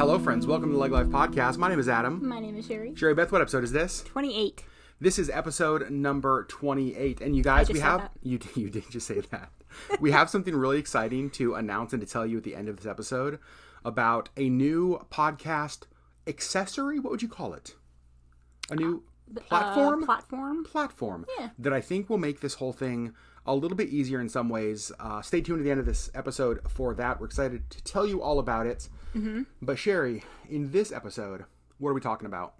Hello, friends. Welcome to the LeggLife Podcast. My name is Adam. My name is Sherry. Sherry Beth, what episode is this? 28. This is episode number 28. And you guys, we have... You did just say that. We have something really exciting to announce and to tell you at the end of this episode about a new podcast accessory. What would you call it? A new platform? Platform. Yeah. That I think will make this whole thing a little bit easier in some ways. Stay tuned to the end of this episode for that. We're excited to tell you all about it. Mm-hmm. But Sherry, in this episode, what are we talking about?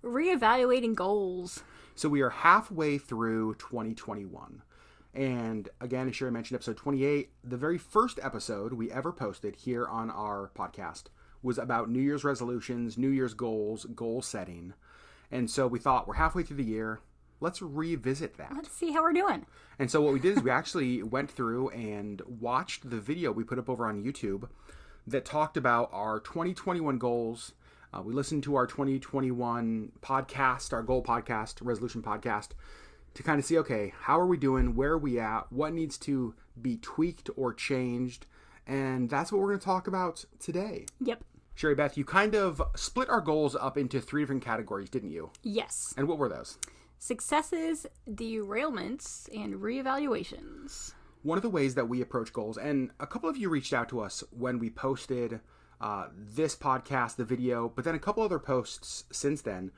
Reevaluating goals. So we are halfway through 2021. And again, as Sherry mentioned, episode 28, the very first episode we ever posted here on our podcast was about New Year's resolutions, New Year's goals, goal setting. And so we thought, we're halfway through the year. Let's revisit that. Let's see how we're doing. And so what we did is we actually went through and watched the video we put up over on YouTube that talked about our 2021 goals. We listened to our 2021 podcast, our goal podcast, resolution podcast, to kind of see, okay, how are we doing? Where are we at? What needs to be tweaked or changed? And that's what we're going to talk about today. Yep. Sherry Beth, you kind of split our goals up into 3 different categories, didn't you? Yes. And what were those? Successes, derailments, and reevaluations. One of the ways that we approach goals, and a couple of you reached out to us when we posted this podcast, the video, but then a couple other posts since then,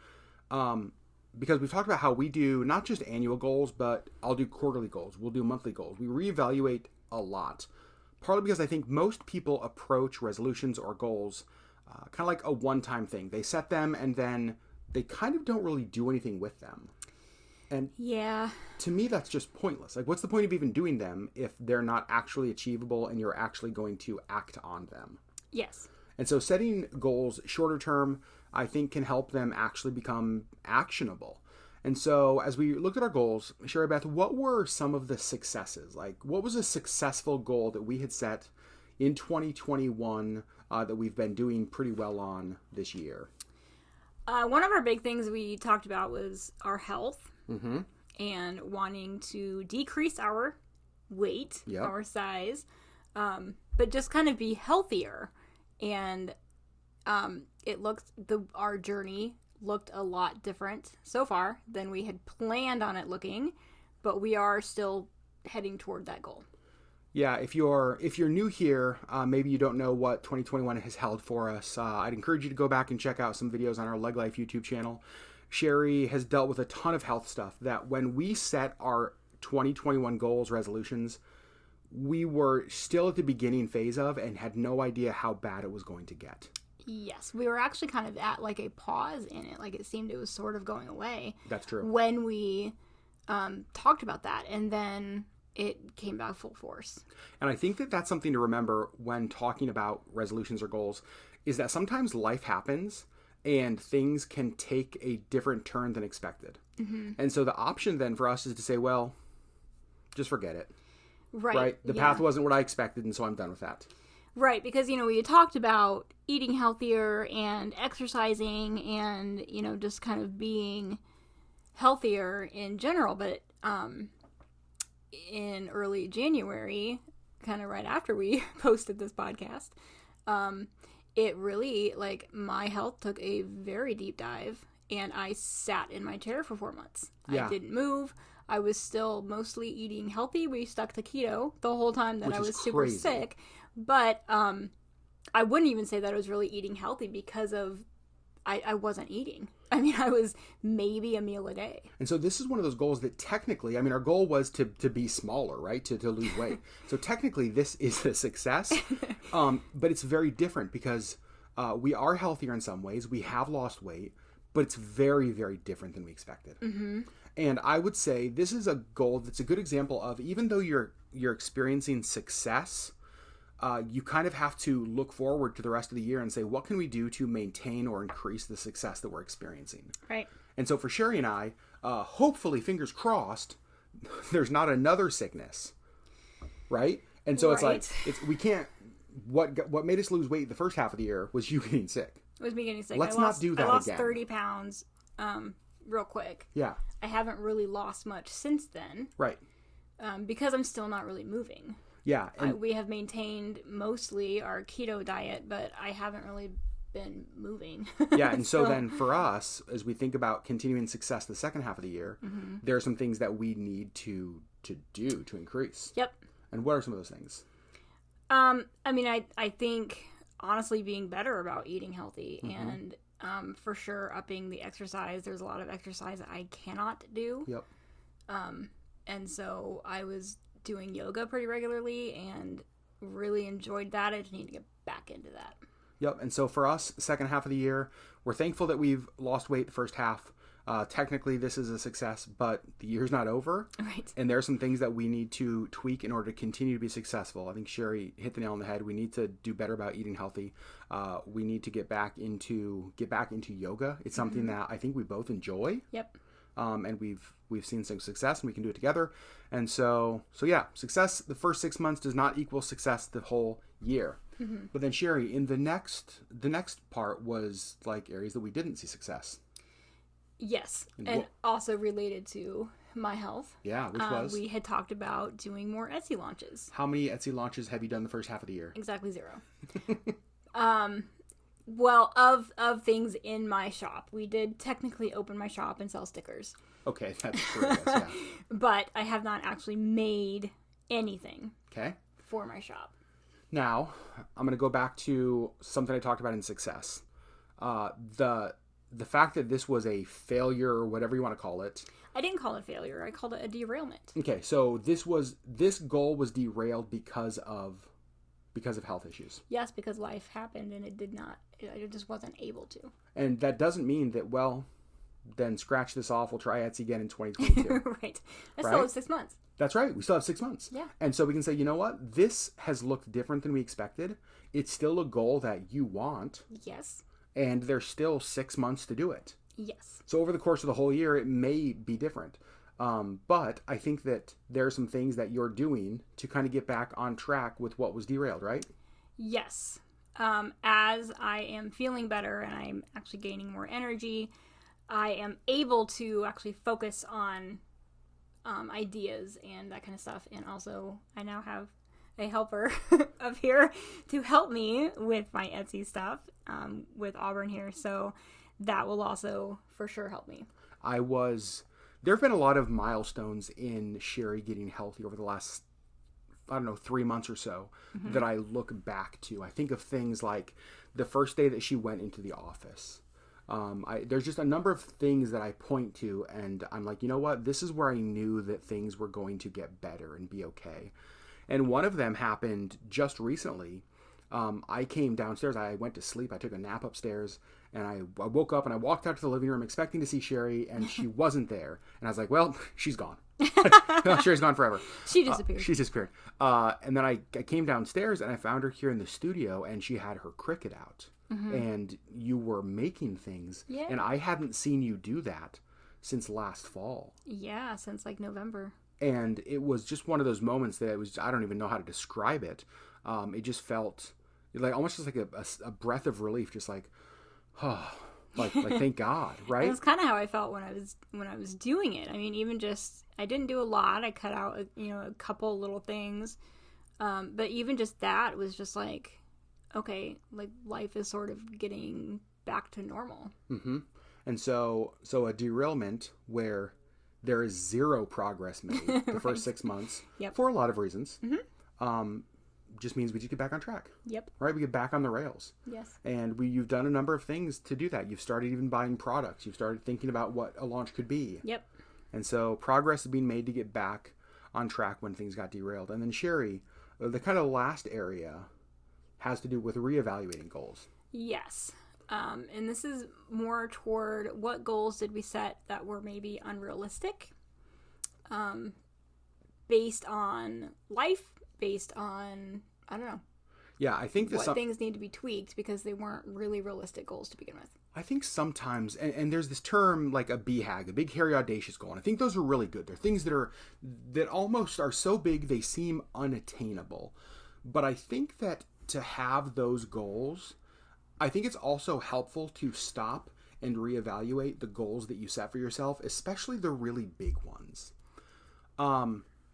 because we've talked about how we do not just annual goals, but I'll do quarterly goals. We'll do monthly goals. We reevaluate a lot, partly because I think most people approach resolutions or goals kind of like a one-time thing. They set them and then they kind of don't really do anything with them. And yeah, to me, that's just pointless. Like, what's the point of even doing them if they're not actually achievable and you're actually going to act on them? Yes. And so setting goals shorter term, I think, can help them actually become actionable. And so as we looked at our goals, Sherry Beth, what were some of the successes? Like, what was a successful goal that we had set in 2021 that we've been doing pretty well on this year? One of our big things we talked about was our health. Mm-hmm. And wanting to decrease our weight, Yep. our size, but just kind of be healthier. And our journey looked a lot different so far than we had planned on it looking, but we are still heading toward that goal. Yeah, if you're new here, maybe you don't know what 2021 has held for us. I'd encourage you to go back and check out some videos on our LeggLife YouTube channel. Sherry has dealt with a ton of health stuff that when we set our 2021 goals, resolutions, we were still at the beginning phase of and had no idea how bad it was going to get. Yes, we were actually kind of at like a pause in it. Like it seemed it was sort of going away. That's true. When we talked about that, and then it came back full force. And I think that that's something to remember when talking about resolutions or goals, is that sometimes life happens and things can take a different turn than expected. Mm-hmm. And so the option then for us is to say, well, just forget it. Right? The path wasn't what I expected, and so I'm done with that. Right, because, we had talked about eating healthier and exercising and, just kind of being healthier in general. But in early January, kind of right after we posted this podcast, it really, my health took a very deep dive, and I sat in my chair for 4 months. Yeah. I didn't move. I was still mostly eating healthy. We stuck to keto the whole time that I was super sick. But I wouldn't even say that I was really eating healthy because of I wasn't eating. I mean, I was maybe a meal a day. And so this is one of those goals that technically, our goal was to be smaller, right? To lose weight. So technically this is a success, but it's very different because we are healthier in some ways. We have lost weight, but it's very, very different than we expected. Mm-hmm. And I would say this is a goal that's a good example of, even though you're experiencing success, you kind of have to look forward to the rest of the year and say, what can we do to maintain or increase the success that we're experiencing? Right. And so for Sherry and I, hopefully, fingers crossed, there's not another sickness, right? And so we can't, what made us lose weight the first half of the year was you getting sick. It was me getting sick. Let's not do that again. I lost 30 pounds real quick. Yeah. I haven't really lost much since then. Right. Because I'm still not really moving. Yeah. We have maintained mostly our keto diet, but I haven't really been moving. Yeah, and so then for us, as we think about continuing success the second half of the year, there are some things that we need to do to increase. Yep. And what are some of those things? I mean, I think honestly being better about eating healthy and for sure upping the exercise. There's a lot of exercise that I cannot do. Yep. And so I was doing yoga pretty regularly and really enjoyed that. I just need to get back into that. Yep. And so for us, second half of the year, we're thankful that we've lost weight the first half. Technically, this is a success, but the year's not over. Right. And there are some things that we need to tweak in order to continue to be successful. I think Sherry hit the nail on the head. We need to do better about eating healthy. We need to get back into yoga. It's something that I think we both enjoy. Yep. And we've seen some success, and we can do it together. And so yeah, success the first 6 months does not equal success the whole year. But then Sherry, in the next part was like areas that we didn't see success. Yes, and also related to my health. Yeah, which was? We had talked about doing more Etsy launches. How many Etsy launches have you done the first half of the year? Exactly 0. Well, of things in my shop. We did technically open my shop and sell stickers. Okay, that's true, I guess, yeah. But I have not actually made anything Okay. for my shop. Now, I'm going to go back to something I talked about in success. The fact that this was a failure, or whatever you want to call it. I didn't call it failure. I called it a derailment. Okay, so this goal was derailed because of health issues. Yes, because life happened and I just wasn't able to. And that doesn't mean that, well, then scratch this off. We'll try Etsy again in 2022. Right. I still have 6 months. That's right. We still have 6 months. Yeah. And so we can say, you know what? This has looked different than we expected. It's still a goal that you want. Yes. And there's still 6 months to do it. Yes. So over the course of the whole year, it may be different. But I think that there are some things that you're doing to kind of get back on track with what was derailed, right? Yes. As I am feeling better and I'm actually gaining more energy, I am able to actually focus on ideas and that kind of stuff. And also, I now have a helper up here to help me with my Etsy stuff with Auburn here. So that will also for sure help me. There have been a lot of milestones in Sherry getting healthy over the last, 3 months or so that I look back to. I think of things like the first day that she went into the office. There's just a number of things that I point to, and I'm like, you know what? This is where I knew that things were going to get better and be okay. And one of them happened just recently. I came downstairs. I went to sleep. I took a nap upstairs, and I woke up and I walked out to the living room expecting to see Sherry, and she wasn't there. And I was like, well, she's gone. Sherry's gone forever. She disappeared. She disappeared. And then I came downstairs and I found her here in the studio, and she had her Cricut out. And you were making things. Yeah. And I hadn't seen you do that since last fall. Yeah, since like November. And it was just one of those moments that I don't even know how to describe it. It just felt like almost just like a breath of relief, just like, oh, like thank God, right? That's kind of how I felt when I was doing it. I mean, even just I didn't do a lot. I cut out a couple little things, but even just that was just like, okay, like life is sort of getting back to normal. And so a derailment where there is zero progress made the first 6 months for a lot of reasons. Just means we just get back on track. Yep. Right? We get back on the rails. Yes. And you've done a number of things to do that. You've started even buying products. You've started thinking about what a launch could be. Yep. And so progress is being made to get back on track when things got derailed. And then Sherry, the kind of last area has to do with reevaluating goals. Yes. And this is more toward what goals did we set that were maybe unrealistic, based on life, based on, I don't know. Yeah, I think what things need to be tweaked because they weren't really realistic goals to begin with. I think sometimes, and there's this term like a BHAG, a big, hairy, audacious goal, and I think those are really good. They're things that almost are so big they seem unattainable. But I think that to have those goals, I think it's also helpful to stop and reevaluate the goals that you set for yourself, especially the really big ones.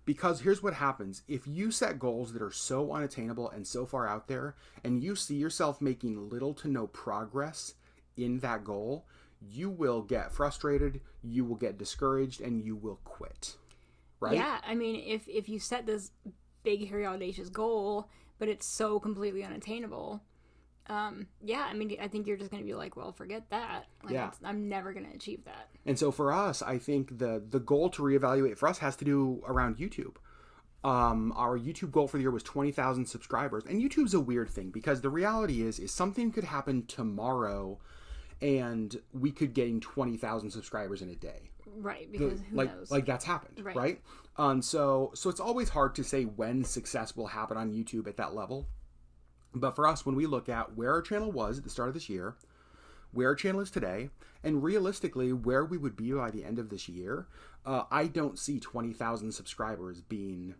Because here's what happens. If you set goals that are so unattainable and so far out there, and you see yourself making little to no progress in that goal, you will get frustrated, you will get discouraged, and you will quit. Right? Yeah, I mean, if you set this big, hairy, audacious goal, but it's so completely unattainable, yeah, I mean, I think you're just going to be like, well, forget that. Like, Yeah. I'm never going to achieve that. And so for us, I think the goal to reevaluate for us has to do around YouTube. Our YouTube goal for the year was 20,000 subscribers. And YouTube's a weird thing because the reality is something could happen tomorrow and we could gain 20,000 subscribers in a day. Right, because who knows? Like that's happened, right? So it's always hard to say when success will happen on YouTube at that level. But for us, when we look at where our channel was at the start of this year, where our channel is today, and realistically where we would be by the end of this year, I don't see 20,000 subscribers being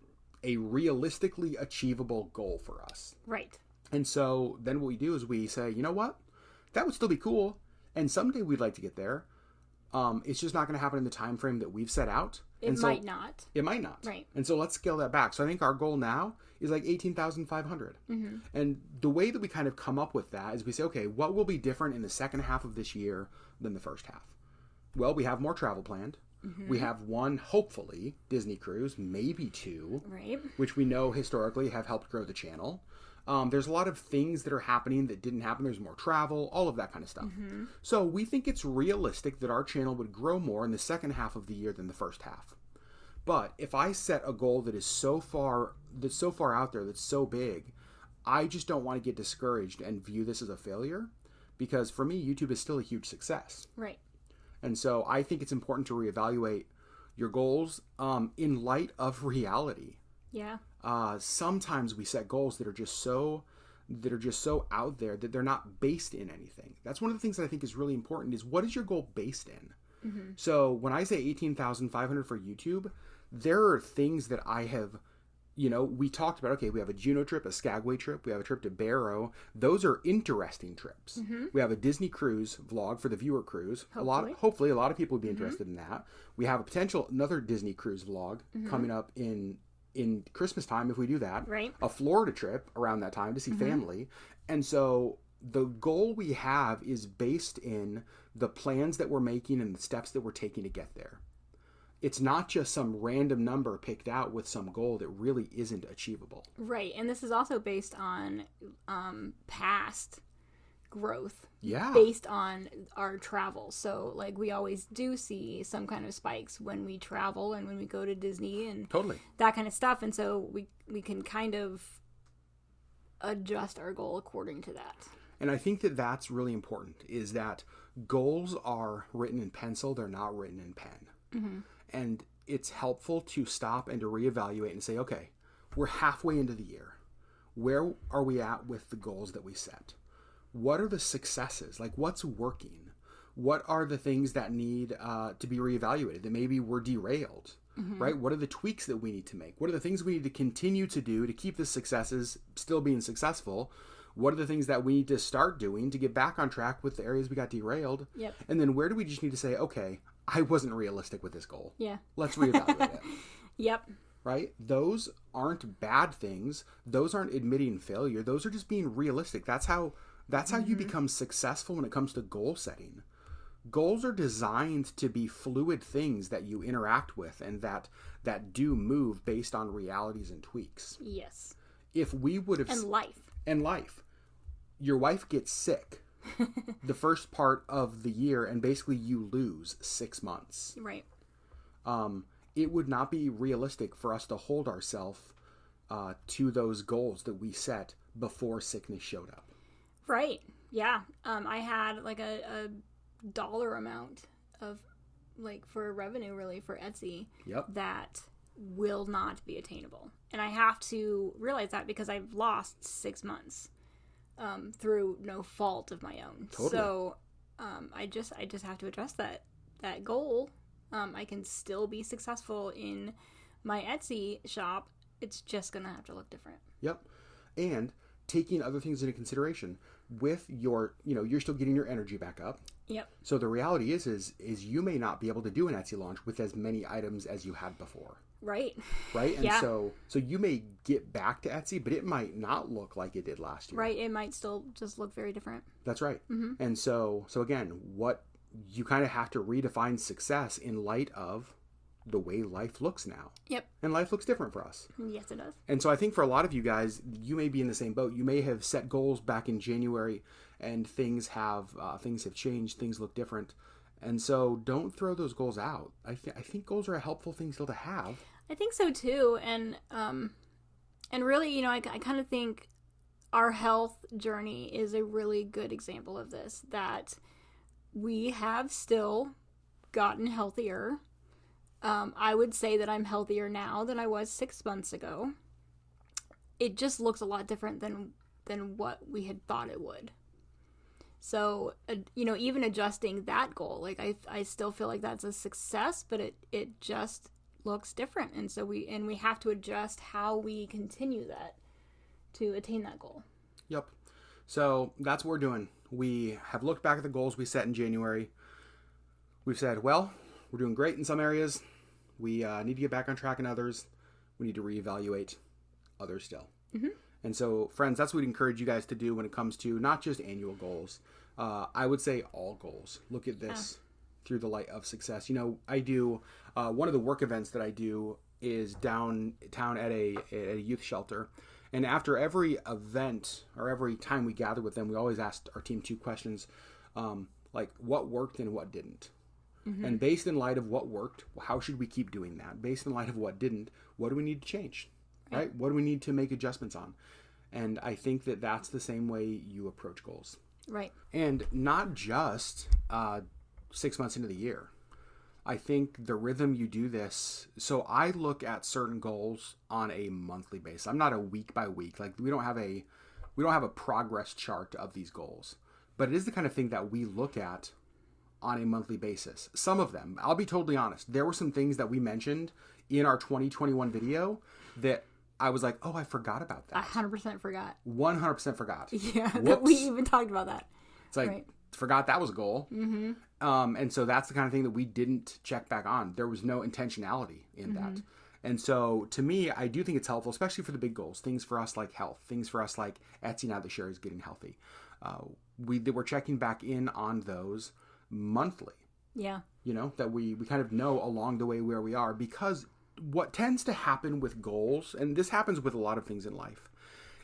a realistically achievable goal for us. Right. And so then what we do is we say, you know what? That would still be cool. And someday we'd like to get there. It's just not going to happen in the time frame that we've set out. It might not. It might not. Right. And so let's scale that back. So I think our goal now is like 18,500. Mm-hmm. And the way that we kind of come up with that is we say, okay, what will be different in the second half of this year than the first half? Well, we have more travel planned. Mm-hmm. We have one, hopefully, Disney cruise, maybe two, right, which we know historically have helped grow the channel. There's a lot of things that are happening that didn't happen. There's more travel, all of that kind of stuff. Mm-hmm. So we think it's realistic that our channel would grow more in the second half of the year than the first half. But if I set a goal that is so far out there, that's so big, I just don't want to get discouraged and view this as a failure, because for me, YouTube is still a huge success. Right. And so I think it's important to reevaluate your goals in light of reality. Yeah. Sometimes we set goals that are just so out there that they're not based in anything. That's one of the things that I think is really important is, what is your goal based in? Mm-hmm. So when I say 18,500 for YouTube, there are things that I have, we talked about, okay, we have a Juneau trip, a Skagway trip, we have a trip to Barrow. Those are interesting trips. Mm-hmm. We have a Disney cruise vlog for the viewer cruise. Hopefully a lot of people would be interested in that. We have another Disney cruise vlog coming up in Christmas time if we do that. Right. A Florida trip around that time to see family. And so the goal we have is based in the plans that we're making and the steps that we're taking to get there. It's not just some random number picked out with some goal that really isn't achievable. Right. And this is also based on past growth. Yeah. Based on our travel. So like we always do see some kind of spikes when we travel and when we go to Disney and totally that kind of stuff. And so we can kind of adjust our goal according to that. And I think that that's really important, is that goals are written in pencil. They're not written in pen. Mm-hmm. And it's helpful to stop and to reevaluate and say, okay, we're halfway into the year. Where are we at with the goals that we set? What are the successes? Like, what's working? What are the things that need to be reevaluated, that maybe we're derailed, right? What are the tweaks that we need to make? What are the things we need to continue to do to keep the successes still being successful? What are the things that we need to start doing to get back on track with the areas we got derailed? Yep. And then where do we just need to say, okay, I wasn't realistic with this goal. Yeah. Let's reevaluate it. Yep. Right? Those aren't bad things. Those aren't admitting failure. Those are just being realistic. That's how you become successful when it comes to goal setting. Goals are designed to be fluid things that you interact with and that do move based on realities and tweaks. Yes. If we would have... And life. Your wife gets sick the first part of the year and basically you lose 6 months. Right. It would not be realistic for us to hold ourselves to those goals that we set before sickness showed up. Right. Yeah. I had like a dollar amount of like for revenue really for Etsy. Yep. That will not be attainable. And I have to realize that because I've lost 6 months through no fault of my own. Totally. So I just have to address that goal. I can still be successful in my Etsy shop. It's just going to have to look different. Yep. And taking other things into consideration with your, you're still getting your energy back up. Yep. So the reality is you may not be able to do an Etsy launch with as many items as you had before. Right. Right? And so you may get back to Etsy, but it might not look like it did last year. Right. It might still just look very different. That's right. And so again, what you kind of have to redefine success in light of the way life looks now. Yep. And life looks different for us. Yes, it does. And so I think for a lot of you guys, you may be in the same boat. You may have set goals back in January and things have changed. Things look different. And so don't throw those goals out. I think goals are a helpful thing still to have. I think so too. And really, I kind of think our health journey is a really good example of this, that we have still gotten healthier. I would say that I'm healthier now than I was 6 months ago. It just looks a lot different than what we had thought it would. So, even adjusting that goal, like I still feel like that's a success, but it just looks different. And so we have to adjust how we continue that to attain that goal. Yep. So that's what we're doing. We have looked back at the goals we set in January. We've said, well, we're doing great in some areas. We need to get back on track in others. We need to reevaluate others still. Mm-hmm. And so, friends, that's what we'd encourage you guys to do when it comes to not just annual goals. I would say all goals. Look at this through the light of success. I do, one of the work events that I do is downtown at a youth shelter. And after every event or every time we gather with them, we always ask our team 2 questions, like what worked and what didn't. Mm-hmm. And based in light of what worked, how should we keep doing that? Based in light of what didn't, what do we need to change? Right? What do we need to make adjustments on? And I think that that's the same way you approach goals. Right. And not just 6 months into the year. I think the rhythm you do this, so I look at certain goals on a monthly basis. I'm not a week by week. Like we don't have a progress chart of these goals. But it is the kind of thing that we look at on a monthly basis. Some of them, I'll be totally honest, there were some things that we mentioned in our 2021 video that I was like, oh, I forgot about that. 100% forgot. 100% forgot. Yeah, that we even talked about that. It's like, forgot that was a goal. Mm-hmm. And so that's the kind of thing that we didn't check back on. There was no intentionality in that. And so to me, I do think it's helpful, especially for the big goals, things for us like health, things for us like Etsy now that Sherry's getting healthy. We're checking back in on those monthly. Yeah. That we kind of know along the way where we are, because what tends to happen with goals, and this happens with a lot of things in life,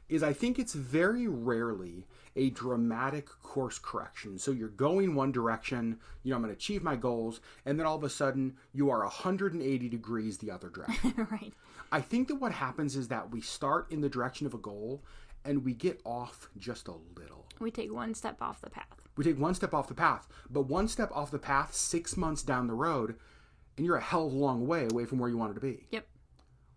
is I think it's very rarely a dramatic course correction. So you're going one direction, I'm going to achieve my goals, and then all of a sudden you are 180 degrees the other direction. Right. I think that what happens is that we start in the direction of a goal and we get off just a little. We take one step off the path. But one step off the path 6 months down the road, and you're a hell of a long way away from where you wanted to be. Yep.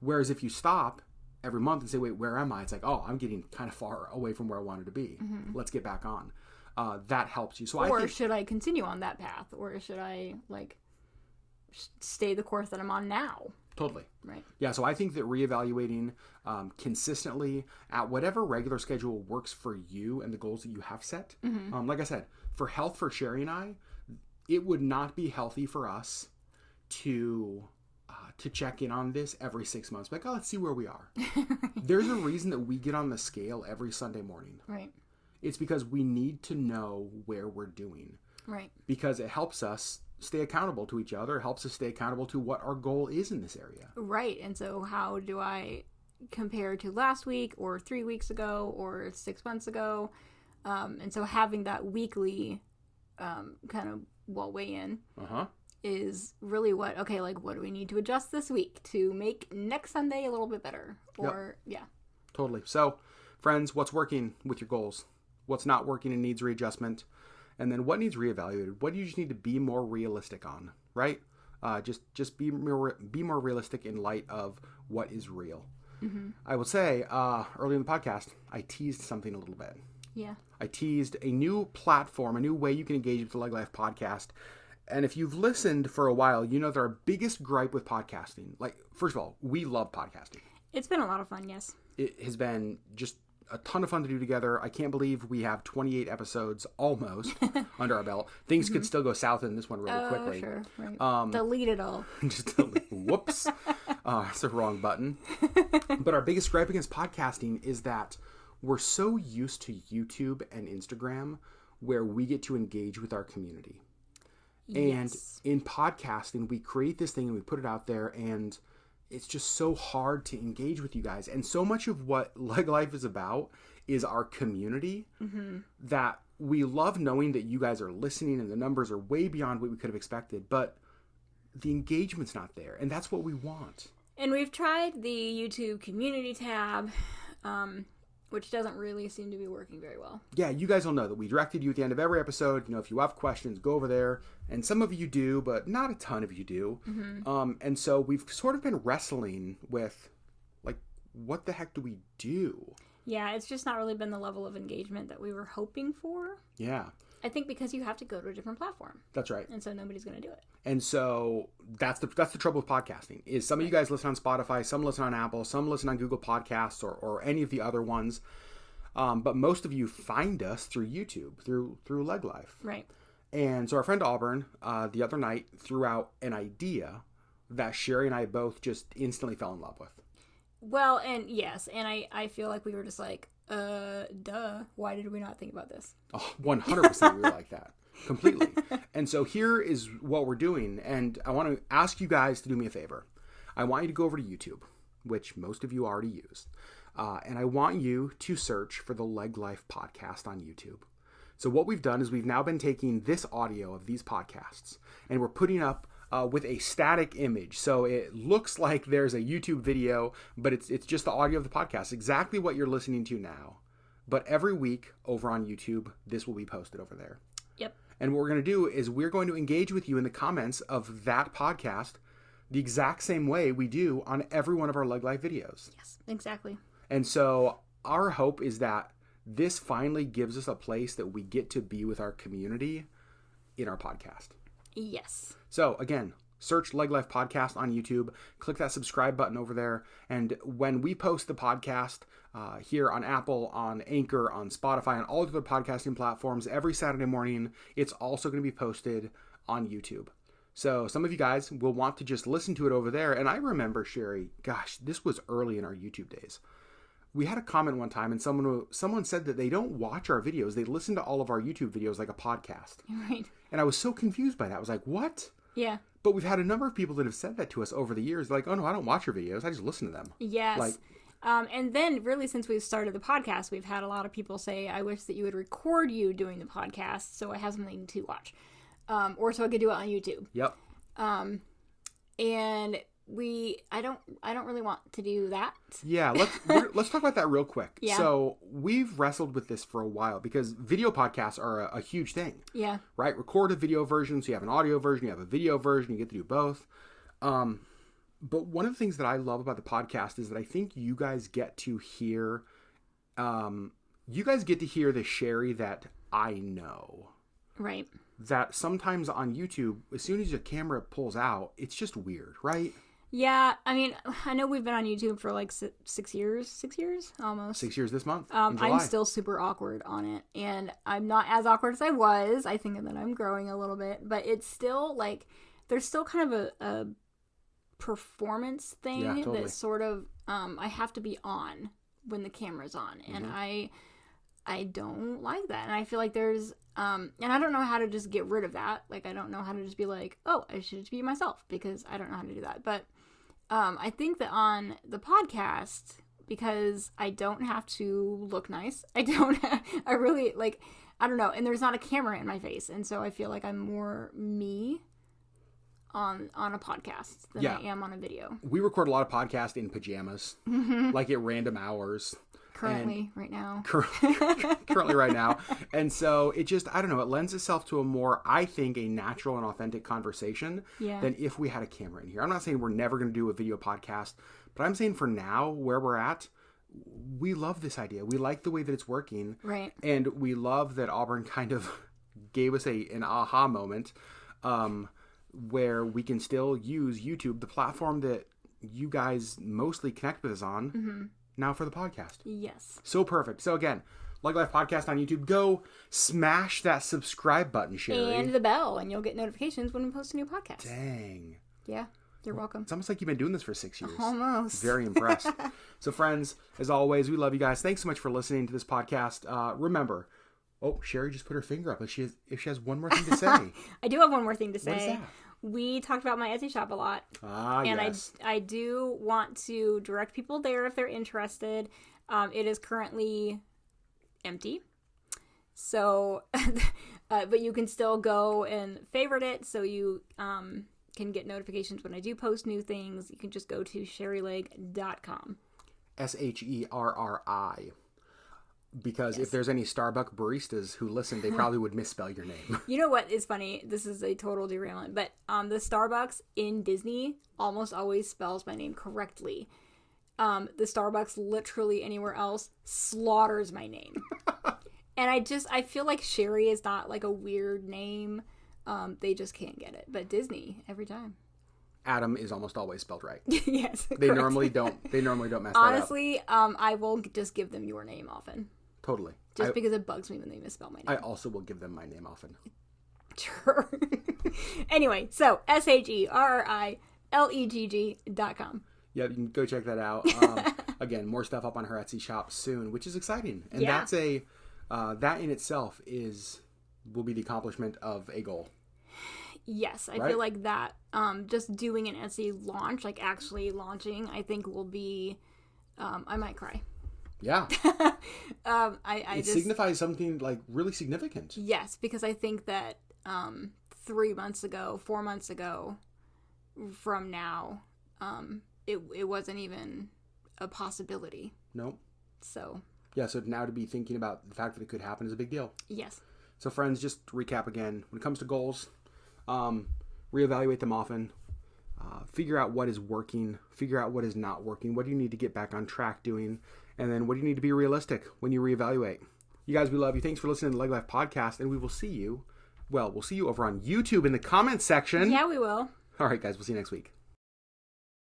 Whereas if you stop every month and say, wait, where am I? It's like, oh, I'm getting kind of far away from where I wanted to be. Mm-hmm. Let's get back on. That helps you. So should I continue on that path? Or should I, stay the course that I'm on now? Totally. Right. Yeah, so I think that reevaluating consistently at whatever regular schedule works for you and the goals that you have set. Mm-hmm. Like I said, for health for Sherry and I, it would not be healthy for us to check in on this every 6 months. Like, let's see where we are. There's a reason that we get on the scale every Sunday morning. Right. It's because we need to know where we're doing. Right. Because it helps us stay accountable to each other. It helps us stay accountable to what our goal is in this area. Right. And so how do I compare to last week or 3 weeks ago or 6 months ago? And so having that weekly kind of weigh in is really what do we need to adjust this week to make next Sunday a little bit better? Or, yeah. Totally. So, friends, what's working with your goals? What's not working and needs readjustment? And then what needs reevaluated? What do you just need to be more realistic on, right? Just be more realistic in light of what is real. Mm-hmm. I will say, early in the podcast, I teased something a little bit. Yeah. I teased a new platform, a new way you can engage with the LeggLife Podcast. And if you've listened for a while, you know that our biggest gripe with podcasting, first of all, we love podcasting. It's been a lot of fun, yes. It has been just a ton of fun to do together. I can't believe we have 28 episodes almost under our belt. Things could still go south in this one really quickly. Sure. Right. Delete it all. Just whoops. It's the wrong button. But our biggest gripe against podcasting is that we're so used to YouTube and Instagram where we get to engage with our community. Yes. And in podcasting, we create this thing and we put it out there, and it's just so hard to engage with you guys. And so much of what LeggLife is about is our community, that we love knowing that you guys are listening and the numbers are way beyond what we could have expected, but the engagement's not there. And that's what we want. And we've tried the YouTube community tab, which doesn't really seem to be working very well. Yeah, you guys will know that we directed you at the end of every episode. If you have questions, go over there. And some of you do, but not a ton of you do. And so we've sort of been wrestling with, like, what the heck do we do? Yeah, it's just not really been the level of engagement that we were hoping for. Yeah. I think because you have to go to a different platform. That's right. And so nobody's going to do it. And so that's the trouble with podcasting is some of you guys listen on Spotify, some listen on Apple, some listen on Google Podcasts or any of the other ones. But most of you find us through YouTube, through LeggLife. Right. And so our friend Auburn, the other night, threw out an idea that Sherry and I both just instantly fell in love with. Well, and yes, and I feel like we were just like, duh, why did we not think about this? Oh, 100% we were like that. Completely. And so here is what we're doing. And I want to ask you guys to do me a favor. I want you to go over to YouTube, which most of you already use. And I want you to search for the LeggLife Podcast on YouTube. So what we've done is we've now been taking this audio of these podcasts and we're putting up with a static image. So it looks like there's a YouTube video, but it's just the audio of the podcast, exactly what you're listening to now. But every week over on YouTube, this will be posted over there. Yep. And what we're going to do is we're going to engage with you in the comments of that podcast the exact same way we do on every one of our LeggLife videos. Yes, exactly. And so our hope is that this finally gives us a place that we get to be with our community in our podcast. Yes. So again, search LeggLife Podcast on YouTube, click that subscribe button over there. And when we post the podcast here on Apple, on Anchor, on Spotify, on all of the podcasting platforms every Saturday morning, it's also going to be posted on YouTube. So some of you guys will want to just listen to it over there. And I remember, Sherry, gosh, this was early in our YouTube days. We had a comment one time and someone said that they don't watch our videos. They listen to all of our YouTube videos like a podcast. Right. And I was so confused by that. I was like, what? Yeah. But we've had a number of people that have said that to us over the years. Like, oh no, I don't watch your videos. I just listen to them. Yes. Like, and then really since we've started the podcast, we've had a lot of people say, I wish that you would record you doing the podcast so I have something to watch. Or so I could do it on YouTube. Yep. And I don't really want to do that. Yeah, let's talk about that real quick. Yeah. So we've wrestled with this for a while because video podcasts are a huge thing. Yeah. Right? Record a video version, so you have an audio version, you have a video version, you get to do both. But one of the things that I love about the podcast is that I think you guys get to hear, the Sherry that I know. Right. That sometimes on YouTube, as soon as your camera pulls out, it's just weird, right? Yeah, I mean, I know we've been on YouTube for like 6 years, almost. 6 years this month. I'm still super awkward on it, and I'm not as awkward as I was. I think that I'm growing a little bit, but it's still like, there's still kind of a performance thing totally. that sort of, I have to be on when the camera's on, and I don't like that, and I feel like there's, and I don't know how to just get rid of that. Like, I don't know how to just be like, oh, I should just be myself, because I don't know how to do that. But I think that on the podcast, because I don't have to look nice, I really, like, I don't know, and there's not a camera in my face, and so I feel like I'm more me on a podcast than I am on a video. We record a lot of podcasts in pajamas, like at random hours. Currently right now. Currently right now. And so it just, I don't know, it lends itself to a more, I think, a natural and authentic conversation than if we had a camera in here. I'm not saying we're never going to do a video podcast, but I'm saying for now, where we're at, we love this idea. We like the way that it's working. Right. And we love that Auburn kind of gave us an aha moment where we can still use YouTube, the platform that you guys mostly connect with us on, now for the podcast. Yes. So perfect. So again, LeggLife Podcast on YouTube. Go smash that subscribe button, Sherry. And the bell, and you'll get notifications when we post a new podcast. Dang. Yeah. You're welcome. It's almost like you've been doing this for 6 years. Almost. Very impressed. So friends, as always, we love you guys. Thanks so much for listening to this podcast. Remember, Sherry just put her finger up if she has one more thing to say. I do have one more thing to say. What is that? We talked about my Etsy shop a lot. And yes. I do want to direct people there if they're interested. It is currently empty. So, but you can still go and favorite it so you can get notifications when I do post new things. You can just go to sherryleg.com. SHERRI. Because if there's any Starbucks baristas who listen, they probably would misspell your name. You know what is funny? This is a total derailment, but the Starbucks in Disney almost always spells my name correctly. The Starbucks literally anywhere else slaughters my name. And I feel like Sherry is not like a weird name. They just can't get it. But Disney, every time. Adam is almost always spelled right. Yes. They normally don't mess that up. Honestly, I will just give them your name often. Totally. Just because it bugs me when they misspell my name. I also will give them my name often. Sure. Anyway, so SHERRILEGG.com. Yeah, you can go check that out. Again, more stuff up on her Etsy shop soon, which is exciting. And that's that in itself will be the accomplishment of a goal. Yes, I feel like that, just doing an Etsy launch, like actually launching, I think will be, I might cry. Yeah. It signifies something like really significant. Yes, because I think that 4 months ago from now, it wasn't even a possibility. Nope. So. Yeah, so now to be thinking about the fact that it could happen is a big deal. Yes. So friends, just to recap again, when it comes to goals, reevaluate them often. Figure out what is working. Figure out what is not working. What do you need to get back on track doing? And then what do you need to be realistic when you reevaluate? You guys, we love you. Thanks for listening to the LeggLife Podcast. And we will see you. Well, we'll see you over on YouTube in the comments section. Yeah, we will. All right, guys. We'll see you next week.